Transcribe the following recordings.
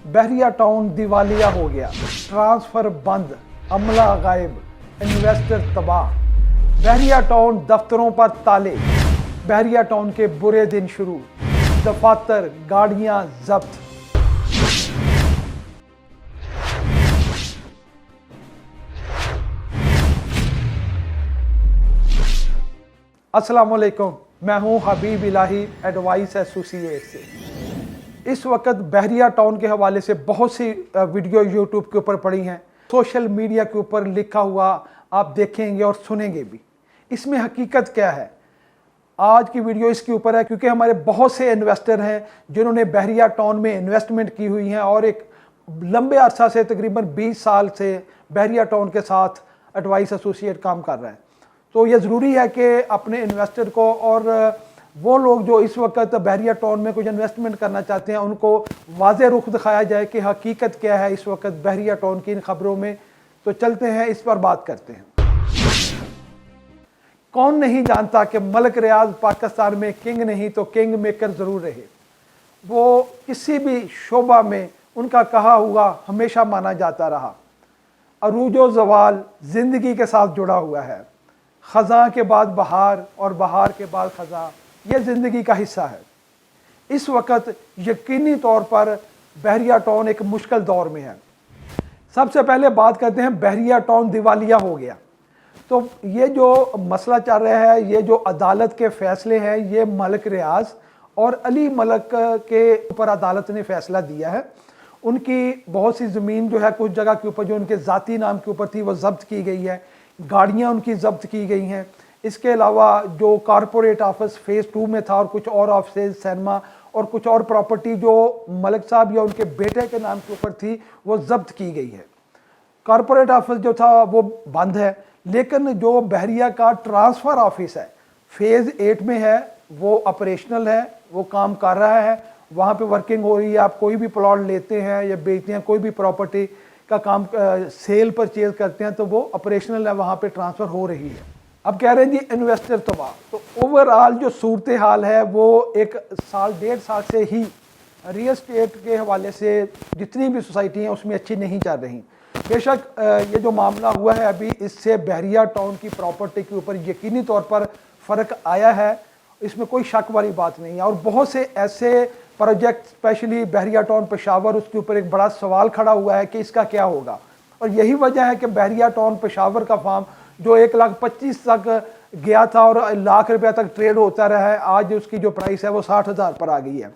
बहरिया town दिवालिया हो गया, ट्रांसफर बंद, अमला गायब, इन्वेस्टर तबाह। बहरिया टाउन दफ्तरों पर ताले, बहरिया टाउन के बुरे दिन शुरू, दफातर गाड़ियां जब्त। अस्सलाम वालेकुम, मैं हूं हबीब इलाही एडवाइस एसोसिएट से। इस वक्त बहरिया टाउन के हवाले से बहुत सी वीडियो यूट्यूब के ऊपर पड़ी हैं, सोशल मीडिया के ऊपर लिखा हुआ आप देखेंगे और सुनेंगे भी। इसमें हकीकत क्या है? आज की वीडियो इसके ऊपर है क्योंकि हमारे बहुत से इन्वेस्टर हैं जिन्होंने बहरिया टाउन में इन्वेस्टमेंट की हुई है और एक लंबे अरसा से तकरीबन 20 साल से बहरिया टाउन के साथ एडवाइस एसोसिएट काम कर रहे हैं। तो ये ज़रूरी है कि अपने इन्वेस्टर को और वो लोग जो इस वक्त बहरिया टाउन में कुछ इन्वेस्टमेंट करना चाहते हैं उनको वाज़ेह रुख दिखाया जाए कि हकीकत क्या है इस वक्त बहरिया टाउन की इन खबरों में। तो चलते हैं, इस पर बात करते हैं। कौन नहीं जानता कि मलिक रियाज पाकिस्तान में किंग नहीं तो किंग मेकर ज़रूर रहे। वो किसी भी शोबा में उनका कहा हुआ हमेशा माना जाता रहा। अरूजो ज़वाल ज़िंदगी के साथ जुड़ा हुआ है। ख़ज़ां के बाद बहार और बहार के बाद ख़ज़ां, ये ज़िंदगी का हिस्सा है। इस वक्त यकीनी तौर पर बहरिया टाउन एक मुश्किल दौर में है। सबसे पहले बात करते हैं, बहरिया टाउन दिवालिया हो गया। तो ये जो मसला चल रहा है, ये जो अदालत के फ़ैसले हैं, ये मलिक रियाज और अली मलिक के ऊपर अदालत ने फ़ैसला दिया है। उनकी बहुत सी ज़मीन जो है कुछ जगह के ऊपर जो उनके ज़ाती नाम के ऊपर थी वो ज़ब्त की गई है, गाड़ियाँ उनकी ज़ब्त की गई हैं। इसके अलावा जो कॉरपोरेट ऑफिस फ़ेज़ 2 में था और कुछ और ऑफिस, सिनेमा और कुछ और प्रॉपर्टी जो मलिक साहब या उनके बेटे के नाम के ऊपर थी वो ज़ब्त की गई है। कॉरपोरेट ऑफिस जो था वो बंद है, लेकिन जो बहरिया का ट्रांसफ़र ऑफिस है फ़ेज़ 8 में है, वो ऑपरेशनल है, वो काम कर रहा है, वहाँ पे वर्किंग हो रही है। आप कोई भी प्लॉट लेते हैं या बेचते हैं, कोई भी प्रॉपर्टी का काम सेल परचेज करते हैं तो वो ऑपरेशनल है, वहाँ पे ट्रांसफ़र हो रही है। अब कह रहे हैं जी इन्वेस्टर तबाह। तो ओवरऑल जो सूरत हाल है वो एक साल 1.5 साल से ही रियल एस्टेट के हवाले से जितनी भी सोसाइटी हैं उसमें अच्छी नहीं चल रही। बेशक ये जो मामला हुआ है अभी, इससे बहरिया टाउन की प्रॉपर्टी के ऊपर यकीनी तौर पर फ़र्क आया है, इसमें कोई शक वाली बात नहीं है। और बहुत से ऐसे प्रोजेक्ट स्पेशली बहरिया टाउन पेशावर, उसके ऊपर एक बड़ा सवाल खड़ा हुआ है कि इसका क्या होगा। और यही वजह है कि बहरिया टाउन पेशावर का फार्म जो 1,25,000 तक गया था और ₹1,00,000 तक ट्रेड होता रहा है, आज उसकी जो प्राइस है वो 60,000 पर आ गई है,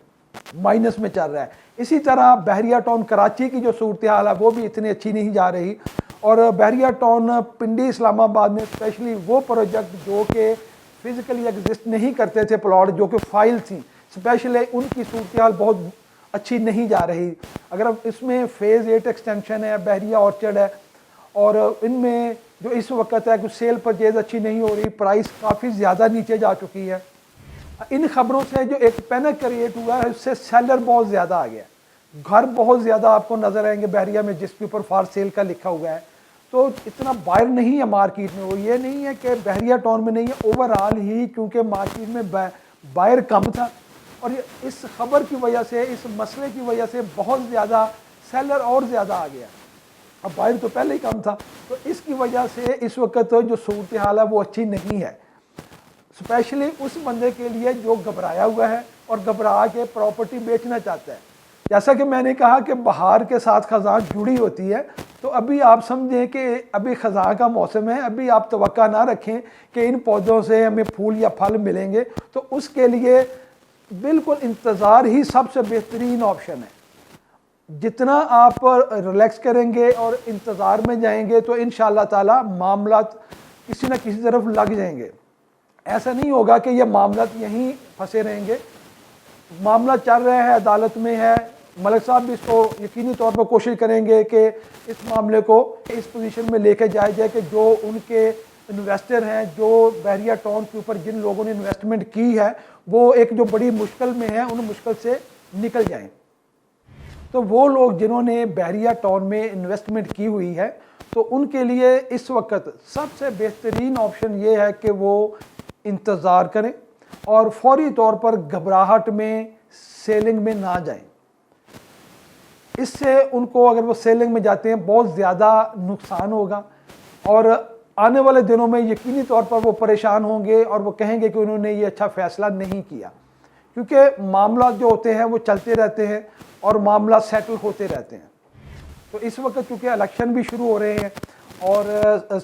माइनस में चल रहा है। इसी तरह बहरिया टाउन कराची की जो सूरत हाल है वो भी इतनी अच्छी नहीं जा रही। और बहरिया टाउन पिंडी इस्लामाबाद में स्पेशली वो प्रोजेक्ट जो कि फिज़िकली एग्जिस्ट नहीं करते थे, प्लॉट जो कि फाइल थी, स्पेशली उनकी सूरत हाल बहुत अच्छी नहीं जा रही। अगर अब इसमें फ़ेज़ 8 एक्सटेंशन है, बहरिया ऑर्चर्ड है, और इनमें जो इस वक्त है कुछ सेल परचेज अच्छी नहीं हो रही, प्राइस काफ़ी ज़्यादा नीचे जा चुकी है। इन खबरों से जो एक पैनिक क्रिएट हुआ है उससे सेलर बहुत ज़्यादा आ गया। घर बहुत ज़्यादा आपको नज़र आएंगे बहरिया में जिसके ऊपर फॉर सेल का लिखा हुआ है। तो इतना बायर नहीं है मार्केट में। वो ये नहीं है कि बहरिया टाउन में नहीं है, ओवरऑल ही क्योंकि मार्केट में बायर कम था और इस खबर की वजह से, इस मसले की वजह से बहुत ज़्यादा सेलर और ज़्यादा आ गया। अब बायर तो पहले ही कम था, तो इसकी वजह से इस वक्त जो सूरत हाल है वो अच्छी नहीं है, स्पेशली उस बंदे के लिए जो घबराया हुआ है और घबरा के प्रॉपर्टी बेचना चाहता है। जैसा कि मैंने कहा कि बहार के साथ ख़ज़ां जुड़ी होती है, तो अभी आप समझें कि अभी ख़ज़ां का मौसम है, अभी आप तवक्का ना रखें कि इन पौधों से हमें फूल या फल मिलेंगे। तो उसके लिए बिल्कुल इंतज़ार ही सबसे बेहतरीन ऑप्शन है। जितना आप रिलैक्स करेंगे और इंतज़ार में जाएंगे तो इंशाअल्लाह ताला मामला किसी न किसी तरफ लग जाएंगे। ऐसा नहीं होगा कि ये मामला यहीं फंसे रहेंगे। मामला चल रहा है, अदालत में है, मलिक साहब भी इसको यकीनी तौर पर कोशिश करेंगे कि इस मामले को इस पोजीशन में लेके जाया जाए कि जो उनके इन्वेस्टर हैं, जो बहरिया टाउन के ऊपर जिन लोगों ने इन्वेस्टमेंट की है, वो एक जो बड़ी मुश्किल में है उन मुश्किल से निकल जाएं। तो वो लोग जिन्होंने बहरिया टाउन में इन्वेस्टमेंट की हुई है, तो उनके लिए इस वक्त सबसे बेहतरीन ऑप्शन ये है कि वो इंतज़ार करें और फौरी तौर पर घबराहट में सेलिंग में ना जाएं। اس سے ان کو اگر وہ سیلنگ میں جاتے ہیں بہت زیادہ نقصان ہوگا، اور آنے والے دنوں میں یقینی طور پر وہ پریشان ہوں گے اور وہ کہیں گے کہ انہوں نے یہ اچھا فیصلہ نہیں کیا، کیونکہ معاملات جو ہوتے ہیں وہ چلتے رہتے ہیں اور معاملات سیٹل ہوتے رہتے ہیں۔ تو اس وقت چونکہ الیکشن بھی شروع ہو رہے ہیں اور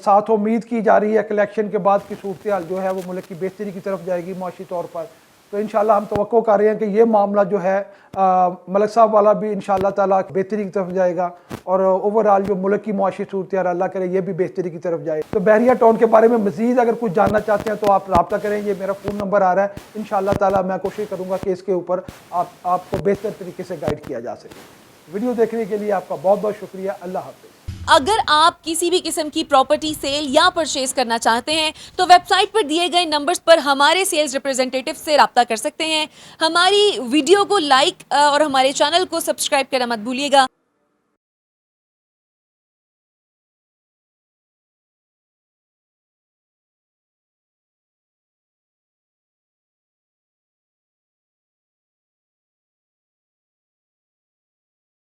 ساتھ امید کی جا رہی ہے کہ الیکشن کے بعد کی صورتحال جو ہے وہ ملک کی بہتری کی طرف جائے گی معاشی طور پر، تو انشاءاللہ ہم توقع کر رہے ہیں کہ یہ معاملہ جو ہے ملک صاحب والا بھی انشاءاللہ تعالیٰ بہتری کی طرف جائے گا، اور اوورآل جو ملک کی معاشی صورتحال اللہ کرے یہ بھی بہتری کی طرف جائے۔ تو بحریہ ٹاؤن کے بارے میں مزید اگر کچھ جاننا چاہتے ہیں تو آپ رابطہ کریں، یہ میرا فون نمبر آ رہا ہے، انشاءاللہ تعالیٰ میں کوشش کروں گا کہ اس کے اوپر آپ کو بہتر طریقے سے گائیڈ کیا جا سکے۔ ویڈیو دیکھنے کے لیے آپ کا بہت بہت شکریہ، اللہ حافظ۔ اگر آپ کسی بھی قسم کی پراپرٹی سیل یا پرچیز کرنا چاہتے ہیں تو ویب سائٹ پر دیے گئے نمبرز پر ہمارے سیلز ریپرزینٹیٹیو سے رابطہ کر سکتے ہیں۔ ہماری ویڈیو کو لائک اور ہمارے چینل کو سبسکرائب کرنا مت بھولیے گا۔